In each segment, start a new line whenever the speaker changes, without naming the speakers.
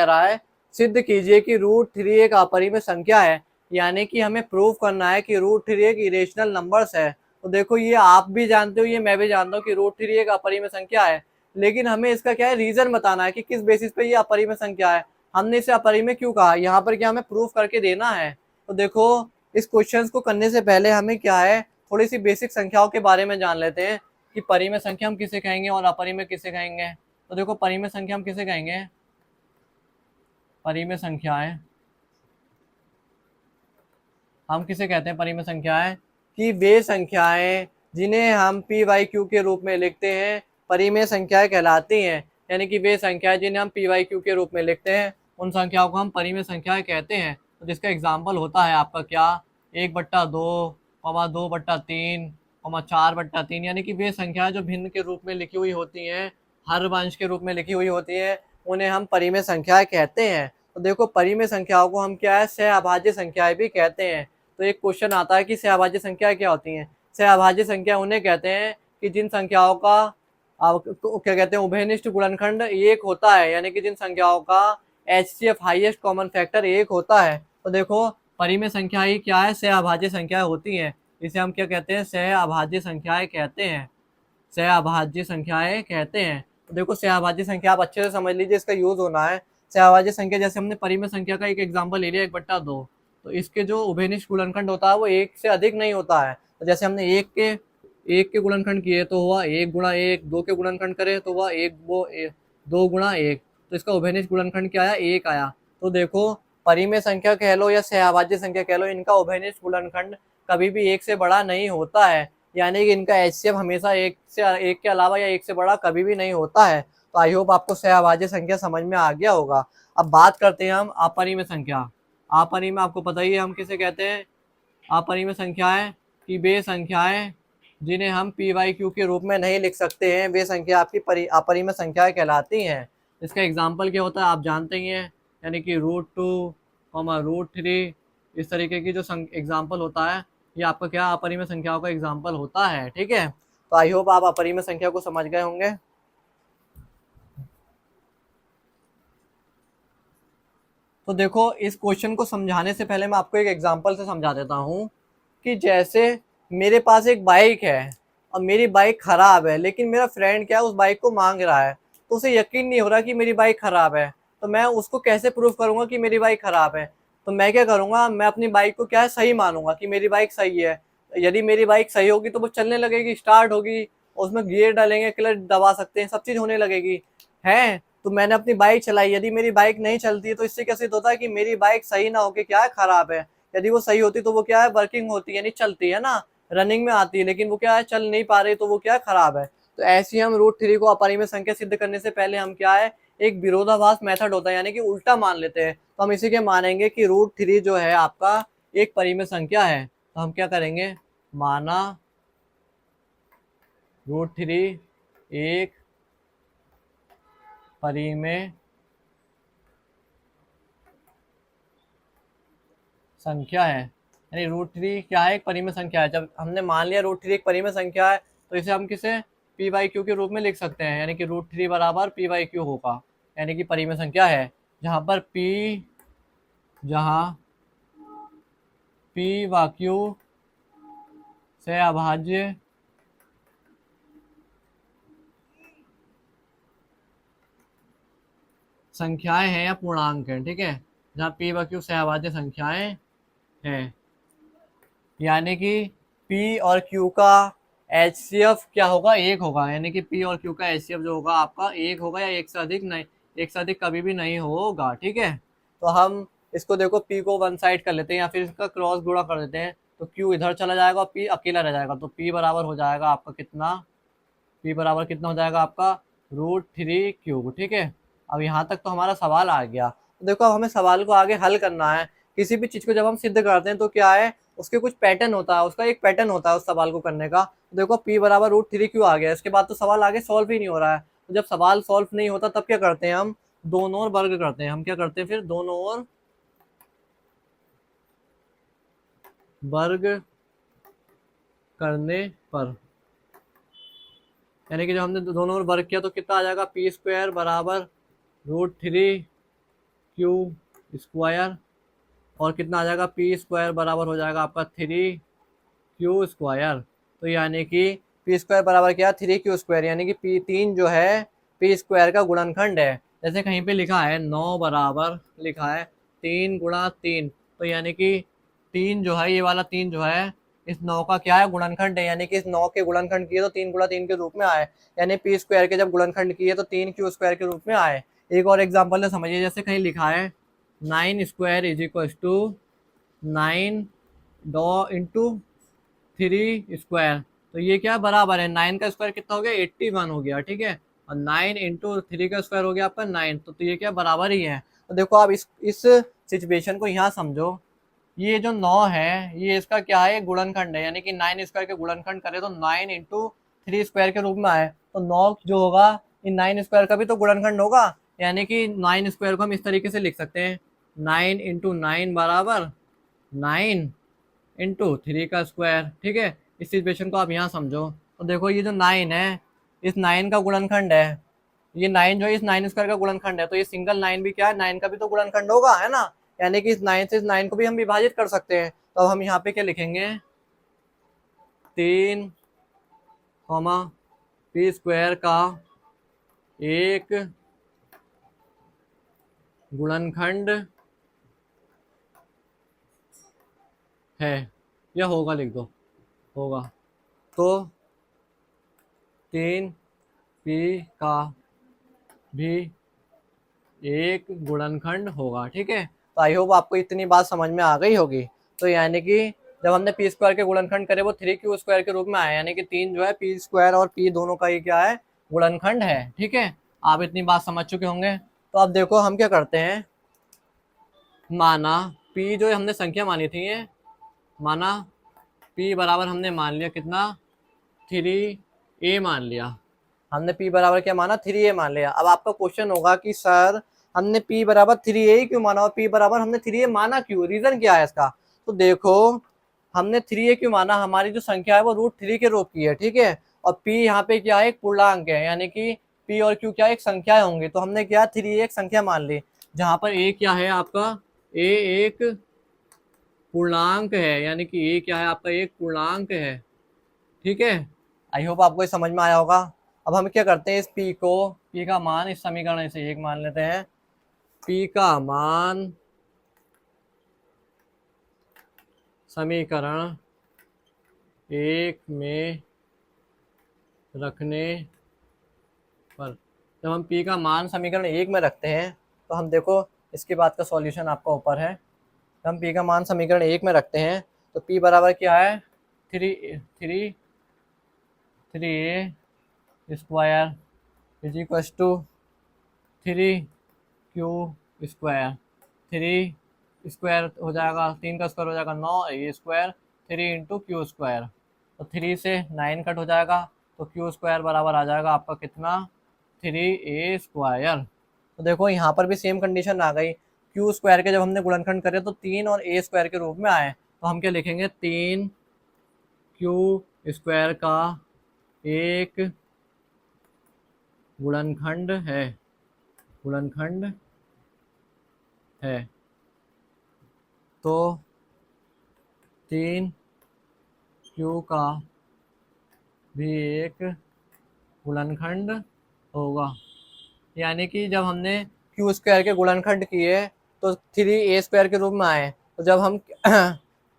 कह रहा है सिद्ध कीजिए कि √3 एक अपरिमेय संख्या है, यानी कि हमें प्रूव करना है कि √3 एक इरेशनल नंबर्स है। तो देखो ये आप भी जानते हो, ये मैं भी जानता हूँ कि √3 एक अपरिमेय संख्या है, लेकिन हमें इसका क्या है रीजन बताना है कि किस बेसिस पे ये अपरिमेय संख्या है, हमने इसे अपरिमेय क्यों कहा, यहाँ पर क्या हमें प्रूफ करके देना है। तो देखो इस क्वेश्चन को करने से पहले हमें क्या है थोड़ी सी बेसिक संख्याओं के बारे में जान लेते हैं कि परिमेय संख्या हम किसे कहेंगे और अपरिमेय किसे कहेंगे। तो देखो परिमेय संख्या हम किसे कहेंगे, परिमेय संख्याएं हम किसे कहते हैं, परिमेय संख्याएं कि वे संख्याएं जिन्हें हम पी वाई क्यू के रूप में लिखते हैं परिमेय संख्याएं कहलाती हैं। यानी कि वे संख्याएं जिन्हें हम पी वाई क्यू के रूप में लिखते हैं उन संख्याओं को हम परिमेय संख्याएं कहते हैं। तो जिसका एग्जाम्पल होता है आपका क्या 1/2, 2/3, 4/3, यानी कि वे संख्याएं जो भिन्न के रूप में लिखी हुई होती हैं, हर वंश के रूप में लिखी हुई होती हैं, उन्हें हम परिमेय संख्याएं कहते हैं। तो देखो परिमेय संख्याओं को हम क्या है सहअभाज्य संख्याएं भी कहते हैं। तो एक क्वेश्चन आता है कि सहअभाज्य संख्या क्या होती हैं। सहअभाज्य संख्या उन्हें कहते हैं कि जिन संख्याओं का क्या कहते हैं उभयनिष्ठ गुणनखंड 1 होता है, यानी कि जिन संख्याओं का HCF हाईएस्ट कॉमन फैक्टर 1 होता है। तो देखो परिमेय संख्या ही क्या है सहअभाज्य संख्याएं होती हैं, इसे हम क्या कहते हैं सहअभाज्य संख्याएं कहते हैं, सहअभाज्य संख्याएं कहते हैं। तो देखो सहअभाज्य संख्या आप अच्छे से समझ लीजिए, इसका यूज होना है। सहअभाज्य संख्या जैसे हमने परिमेय संख्या का एक एग्जांपल ले लिया 1/2, तो इसके जो उभयनिष्ठ गुणनखंड होता है वो 1 से अधिक नहीं होता है। तो जैसे हमने 1 के गुणनखंड किए तो हुआ 1 गुणा 1, 2 के गुणनखंड करे तो हुआ 2 गुणा 1, तो इसका उभयनिष्ठ गुणनखंड क्या आया 1 आया। तो देखो परिमेय संख्या कह लो या सहअभाज्य संख्या कह लो, इनका उभयनिष्ठ गुणनखंड कभी भी 1 से बड़ा नहीं होता है, यानी कि इनका HCF हमेशा 1 के अलावा या 1 से बड़ा कभी भी नहीं होता है। तो आई होप आपको सहअभाज्य संख्या समझ में आ गया होगा। अब बात करते हैं हम अपरिमेय संख्या। अपरिमेय आपको पता ही है हम किसे कहते हैं, अपरिमेय संख्याएं कि वे संख्याएं जिन्हें हम पी वाई क्यू के रूप में नहीं लिख सकते हैं, वे संख्या आपकी अपरिमेय संख्याएं कहलाती हैं। इसका एग्जाम्पल क्या होता है आप जानते ही हैं, यानी कि √2, √3, इस तरीके की जो एग्जाम्पल होता है ये आपका क्या अपरिमेय संख्याओं का एग्जाम्पल होता है। ठीक है, तो आई होप आप अपरिमेय संख्या को समझ गए होंगे। तो देखो इस क्वेश्चन को समझाने से पहले मैं आपको एक एग्जांपल से समझा देता हूँ कि जैसे मेरे पास एक बाइक है और मेरी बाइक खराब है, लेकिन मेरा फ्रेंड क्या है उस बाइक को मांग रहा है, तो उसे यकीन नहीं हो रहा कि मेरी बाइक खराब है। तो मैं उसको कैसे प्रूफ करूंगा कि मेरी बाइक खराब है। तो मैं क्या करूंगा, मैं अपनी बाइक को क्या है सही मानूंगा कि मेरी बाइक सही है। यदि मेरी बाइक सही होगी तो वो चलने लगेगी, स्टार्ट होगी, उसमें गियर डालेंगे, क्लच दबा सकते हैं, सब चीज होने लगेगी है। तो मैंने अपनी बाइक चलाई, यदि मेरी बाइक नहीं चलती है तो इससे क्या सिद्ध होता है कि मेरी बाइक सही ना होके क्या है खराब है। यदि वो सही होती तो वो क्या है वर्किंग होती है, यानी चलती है ना, रनिंग में आती है, लेकिन वो क्या है चल नहीं पा रही तो वो क्या है खराब है। तो ऐसे ही हम √3 को अपरिमेय संख्या सिद्ध करने से पहले हम क्या है एक विरोधाभास मेथड होता है, यानी कि उल्टा मान लेते हैं। तो हम इसी के मानेंगे कि √3 जो है आपका एक परिमेय संख्या है। तो हम क्या करेंगे, माना √3 एक परिमेय संख्या है, यानी √3 क्या है एक परिमेय संख्या है। जब हमने मान लिया √3 एक परिमेय संख्या है तो इसे हम किसे पी वाई क्यू के रूप में लिख सकते हैं, यानी कि √3 बराबर पी वाई क्यू होगा, यानी कि परिमेय संख्या है जहाँ पी व क्यू से अभाज्य संख्याएं हैं या पूर्णांक हैं। ठीक है, जहाँ पी व क्यू से अभाज्य संख्याएं हैं, यानी कि P और Q का HCF क्या होगा 1 होगा, यानी कि P और Q का HCF जो होगा आपका 1 होगा, या 1 से अधिक नहीं, 1 से अधिक कभी भी नहीं होगा। ठीक है, तो हम इसको देखो P को वन साइड कर लेते हैं या फिर इसका क्रॉस गुणा कर देते हैं, तो Q इधर चला जाएगा और P अकेला रह जाएगा। तो P बराबर हो जाएगा आपका कितना, P बराबर कितना हो जाएगा आपका √3 ठीक है। अब यहाँ तक तो हमारा सवाल आ गया। तो देखो अब हमें सवाल को आगे हल करना है। किसी भी चीज को जब हम सिद्ध करते हैं तो क्या है उसके कुछ पैटर्न होता है, उसका एक पैटर्न होता है उस सवाल को करने का। तो देखो P बराबर √3 आ गया, इसके बाद तो सवाल आगे सॉल्व ही नहीं हो रहा है। तो जब सवाल सॉल्व नहीं होता तब क्या करते हैं हम दोनों ओर वर्ग करते हैं। हम क्या करते हैं फिर दोनों ओर वर्ग करने पर, यानी कि जब हमने दोनों ओर वर्ग किया तो कितना आ जाएगा P² बराबर √3 क्यू स्क्वायर, और कितना आ जाएगा पी स्क्वायर बराबर हो जाएगा आपका 3 क्यू स्क्वायर। तो यानी कि पी स्क्वायर बराबर क्या, 3 क्यू स्क्वायर, यानी कि पी 3 जो है पी स्क्वायर का गुणनखंड है। जैसे कहीं पे लिखा है 9 बराबर लिखा है 3 × 3, तो यानी कि 3 जो है, ये वाला 3 जो है इस 9 का क्या है, गुणनखंड है, यानी कि इस 9 के गुणनखंड किए तो 3 × 3 के रूप में आए, यानी पी स्क्वायर के जब गुणनखंड किए तो 3 क्यू स्क्वायर के रूप में आए। एक और एग्जाम्पल है, समझिए, जैसे कहीं लिखा है 9 स्क्वायर इज इक्वल टू 9 डॉ इंटू 3 स्क्वायर, तो ये क्या बराबर है, 9 का स्क्वायर कितना हो गया, 81 हो गया, ठीक है, और 9 × 3 का स्क्वायर हो गया आपका 9, तो ये क्या बराबर ही है। तो देखो आप इस सिचुएशन को यहाँ समझो, ये जो 9 है ये इसका क्या है, गुणनखंड है, यानी कि 9 स्क्वायर के गुणनखंड करे तो 9 × 3 स्क्वायर के रूप में आए, तो 9 जो होगा इन 9 स्क्वायर का भी तो गुणनखंड होगा, यानी कि 9 स्क्वायर को हम इस तरीके से लिख सकते हैं, 9 × 9 बराबर 9 × 3 का स्क्वायर, ठीक है। इस सिचुएशन को आप यहाँ समझो, तो देखो ये जो 9 है इस 9 का गुणनखंड है, ये 9 जो है इस 9 स्क्वायर का गुणनखंड है, तो ये सिंगल 9 भी क्या है, 9 का भी तो गुणनखंड होगा, है ना, यानी कि इस 9 से इस 9 को भी हम विभाजित कर सकते हैं। तो अब हम यहाँ पे क्या लिखेंगे, 3 पी स्क्वायर का एक गुणनखंड है, या होगा, लिख दो होगा, तो 3 पी का भी एक गुणनखंड होगा, ठीक है। तो आई होप आपको इतनी बात समझ में आ गई होगी। तो यानी कि जब हमने पी स्क्वायर के गुणनखंड करे वो 3 क्यू स्क्वायर के रूप में आए, यानी कि 3 जो है पी स्क्वायर और पी दोनों का ये क्या है, गुणनखंड है, ठीक है। आप इतनी बात समझ चुके होंगे। तो अब देखो हम क्या करते हैं, माना पी जो हमने संख्या मानी थी, ये माना पी बराबर हमने मान लिया कितना, 3a मान लिया, हमने p बराबर क्या माना, 3a मान लिया। अब आपका क्वेश्चन होगा कि सर हमने p बराबर 3a ही क्यों माना, और p बराबर हमने 3a माना क्यों, रीजन क्या है इसका। तो देखो हमने 3a क्यों माना, हमारी जो संख्या है वो √3 के रूप की है, ठीक है, और p यहाँ पे क्या है, एक पूर्णांक है, यानी कि p और q क्या एक संख्या होंगी, तो हमने क्या 3a एक संख्या मान ली, जहाँ पर a क्या है आपका, a एक पूर्णांक है, यानी कि a क्या है आपका, एक पूर्णांक है, ठीक है। आई होप आपको ये समझ में आया होगा। अब हम क्या करते हैं, इस p को, p का मान इस समीकरण से 1 मान लेते हैं, p का मान समीकरण 1 में रखने पर, जब हम p का मान समीकरण 1 में रखते हैं तो हम देखो इसके बाद का सॉल्यूशन आपका ऊपर है, हम p का मान समीकरण 1 में रखते हैं तो p बराबर क्या है, 3a square is equal to 3 q square, 3 square हो जाएगा, 3 का स्क्वायर हो जाएगा 9, ए स्क्वायर 3 × क्यू स्क्वायर, तो 3 से 9 कट हो जाएगा, तो क्यू स्क्वायर बराबर आ जाएगा आपका कितना, 3a स्क्वायर। तो देखो यहाँ पर भी सेम कंडीशन आ गई, क्यू स्क्वायर के जब हमने गुणनखंड करे तो 3 और a स्क्वायर के रूप में आए, तो हम क्या लिखेंगे, 3 क्यू स्क्वायर का एक गुणनखंड है, गुणनखंड है, तो 3 क्यू का भी एक गुणनखंड होगा, यानी कि जब हमने क्यू स्क्वायर के गुणनखंड किए तो 3a स्क्वायर के रूप में आए, तो जब हम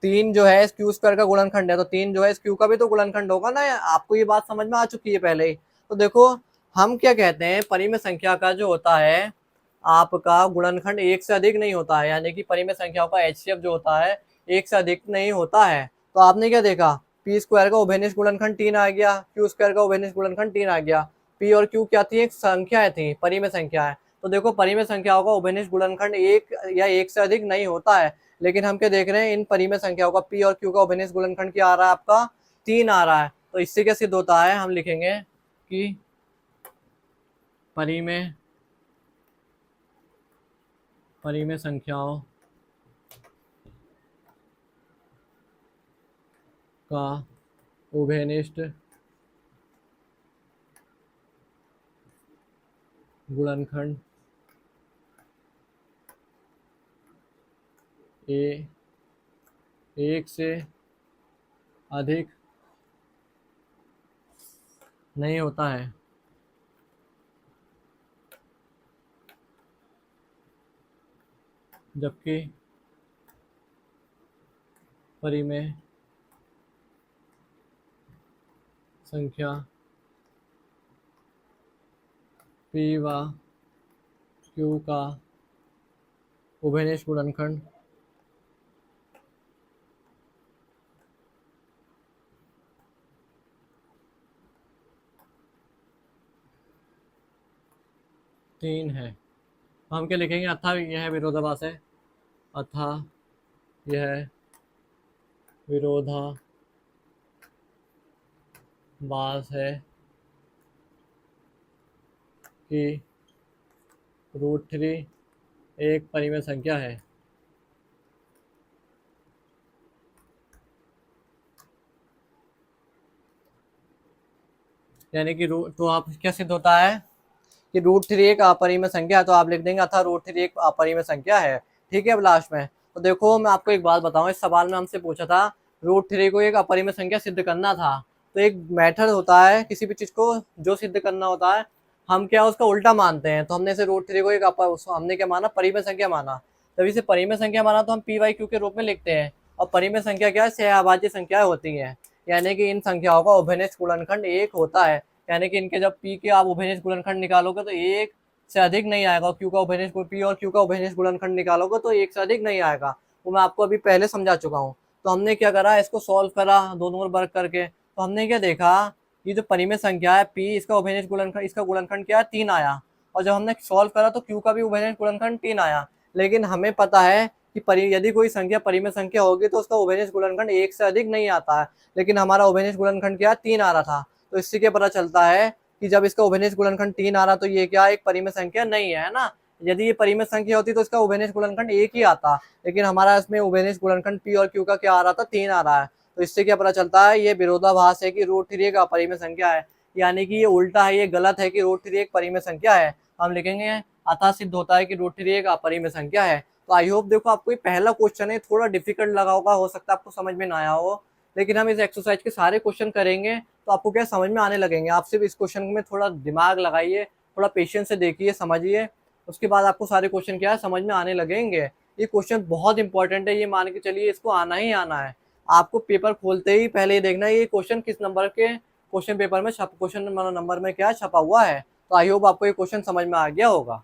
3 जो है इस क्यू स्क्वायर का गुणनखंड है, तो 3 जो है इस क्यू का भी तो गुणनखंड होगा ना, आपको ये बात समझ में आ चुकी है पहले ही। तो देखो हम क्या कहते हैं, परिमेय संख्या का जो होता है आपका गुणनखंड एक से अधिक नहीं होता है, यानी कि परिमेय संख्याओं का एचसीएफ जो होता है एक से अधिक नहीं होता है। तो आपने क्या देखा, पी स्क्वायर का उभयनिष्ठ गुणनखंड 3 आ गया, क्यू स्क्वायर का उभयनिष्ठ गुणनखंड 3 आ गया, पी और क्यू क्या थी, एक संख्या थी, परिमेय संख्या है। तो देखो परिमेय संख्याओं का उभयनिष्ठ गुणनखंड एक या एक से अधिक नहीं होता है, लेकिन हम क्या देख रहे हैं, इन परिमेय संख्याओं का पी और क्यू का उभयनिष्ठ गुणनखंड क्या आ रहा है आपका, 3 आ रहा है। तो इससे क्या सिद्ध होता है, हम लिखेंगे कि परिमेय परिमेय संख्याओं का उभयनिष्ठ गुणनखंड ए एक से अधिक नहीं होता है। जबकि परिमेय संख्या p व q का उभयनिष्ठ गुणनखंड तीन है। तो हम क्या लिखेंगे, अतः यह विरोधाभास है, अतः यह विरोधाभास है कि √3 एक परिमेय संख्या है। यानी कि तो आप क्या सिद्ध होता है कि √3 एक अपरिमेय संख्या है, तो आप लिख देंगे अतः √3 एक अपरिमेय संख्या है। ठीक है, अब लास्ट में तो देखो मैं आपको एक बात बताऊं, इस सवाल में हमसे पूछा था √3 को एक अपरिमेय संख्या सिद्ध करना था। तो एक मेथड होता है किसी भी चीज को जो सिद्ध करना होता है, हम क्या उसका उल्टा मानते हैं। तो हमने इसे √3 को एक हमने क्या माना, परिमेय संख्या माना। जब इसे परिमेय संख्या माना तो हम p/q के रूप में लिखते हैं। और परिमेय संख्या क्या है, सहअभाज्य संख्याएं होती हैं, यानी कि इन संख्याओं का उभयनिष्ठ गुणनखंड एक होता है। यानी कि इनके जब p के आप उभयनिष्ठ गुणनखंड निकालोगे तो एक से अधिक नहीं आएगा, q का उभयनिष्ठ p और q का उभयनिष्ठ गुणनखंड निकालोगे तो एक से अधिक नहीं आएगा। वो मैं आपको अभी पहले समझा चुका हूँ। तो हमने क्या करा, इसको सॉल्व करा दोनों ओर वर्ग करके। तो हमने क्या देखा, ये जो परिमेय संख्या है p, इसका उभयनिष्ठ गुणनखंड, इसका गुणनखंड क्या है, 3 आया। और जब हमने सॉल्व करा तो q का भी उभयनिष्ठ गुणनखंड 3 आया। लेकिन हमें पता है कि यदि कोई संख्या परिमेय संख्या होगी तो उसका उभयनिष्ठ गुणनखंड एक से अधिक नहीं आता है। लेकिन हमारा उभयनिष्ठ गुणनखंड क्या, 3 आ रहा था। तो इससे क्या पता चलता है कि जब इसका उभयनिष्ठ गुणनखंड 3 आ रहा तो ये क्या एक परिमेय संख्या नहीं है ना। यदि ये परिमेय संख्या होती तो इसका उभयनिष्ठ गुणनखंड एक ही आता, लेकिन हमारा इसमें उभयनिष्ठ गुणनखंड p और q का क्या आ रहा था, 3 आ रहा है। तो इससे क्या पता चलता है, ये विरोधाभास है कि √3 एक अपरिमेय संख्या है। यानी कि ये उल्टा है, ये गलत है कि √3 एक परिमेय संख्या है। हम लिखेंगे अतः सिद्ध होता है कि √3 एक अपरिमेय संख्या है। तो आई होप देखो आपको ये पहला क्वेश्चन है, थोड़ा डिफिकल्ट लगा होगा, हो सकता है आपको समझ में ना आया हो, लेकिन हम इस एक्सरसाइज के सारे क्वेश्चन करेंगे तो आपको क्या समझ में आने लगेंगे। आप सिर्फ इस क्वेश्चन में थोड़ा दिमाग लगाइए, थोड़ा पेशेंस से देखिए, समझिए, उसके बाद आपको सारे क्वेश्चन क्या है समझ में आने लगेंगे। ये क्वेश्चन बहुत इंपॉर्टेंट है, ये मान के चलिए इसको आना ही आना है। आपको पेपर खोलते ही पहले ये देखना है ये क्वेश्चन किस नंबर के क्वेश्चन पेपर में क्वेश्चन नंबर में क्या छपा हुआ है। तो आई होप आपको ये क्वेश्चन समझ में आ गया होगा।